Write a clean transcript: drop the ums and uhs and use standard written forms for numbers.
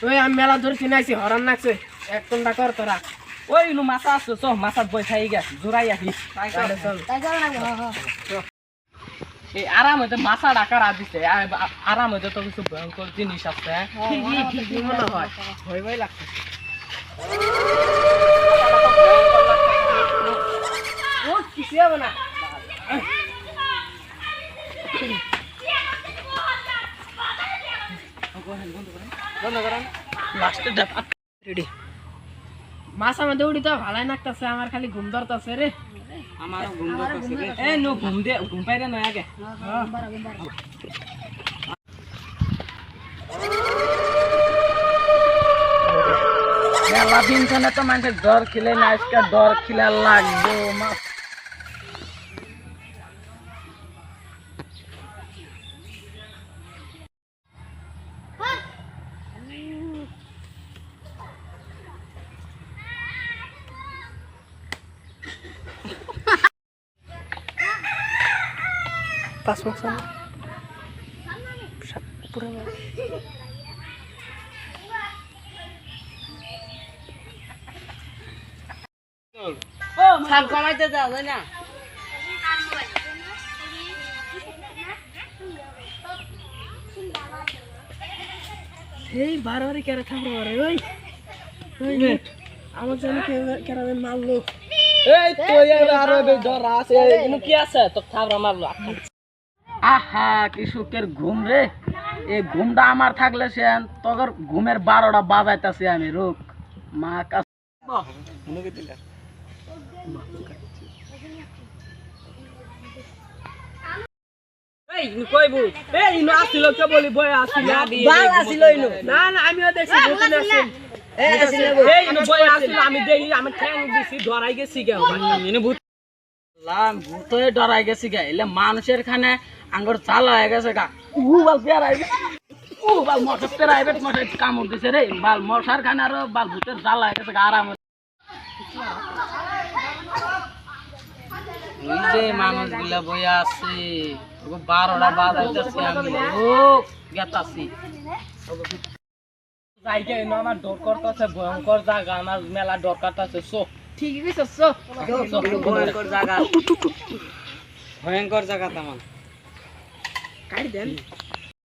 ওই আমি মেলা ধরে চিনাইছি হরান নাকছে এক কোনটা কর তোরা ওই নু মাছা আছে চ মাছাত বই খাই গেছি জোড়াই আহি এই আরাম হইতে মাছা ডাকা রাত দিছে আরাম হইতে তো কিছু ভয়ঙ্কর জিনিস আছে ঠিকই মনে হয় ভয় ভয় লাগছে ও কিছু হবে না বন্ধ করেন লাস্টে রেডি মাছা মধ্যে উড়ি তো ভালাই নাকতাছে আমার খালি ঘুম ধরতাছে রে আমারও ঘুম ধরতেছে রে এ নো ঘুম পাইরে নয় আগে মেলা দিন থেকে তো মানুষের ডর খিলে না আজকে ডর খিলে লাগবে মাছ পাঁচ বছর পুরো সাপ কমাইতে যাও তাই না এই বারবারই কেরা থাকবো রে ওই আমার জন্য কেরা মারলো এই তো আরো ডর আছে এনু কি আছে তো থাবরা মারলো আহা কি সুখের ঘুম রে এই ঘুমটা আমার থাকলে সে তোর ঘুমের 12টা বাজাইতাছি আমি রোগ মা কাছে এই ইনু কইবু এই ইনু আসিল কে বলি বই আসিল বাল আসিল ইনু না না আমিও দেখছি ভূত আছে এই ইনু বই আসিল আমি দেই আমি ঠ্যাং দিছি ধরাই গেছি গে ইনু ভূত লাম ভূতে ডরাই গেছি গে এলে মানুষের খানে আঙ্গুর চাল হয়ে গেছে গা বাল পেরাই বাল মশা পেরাই বেট মশা কামড় দিছে রে বাল মশার খানে আর বাল ভূতের জাল হয়ে গেছে গা আরাম ওই যে মানুষগুলা বইয়া আছে 12টা বাজাইতেছি আমি ও গেতাছি যাইকে এনো আমার ডর করতেছে ভয়ঙ্কর জায়গা আমার মেলা ডর করতেছে সো ঠিকই কইছস ভয়ঙ্কর জায়গা ভয়ঙ্কর জায়গা তেমন কাটি দেন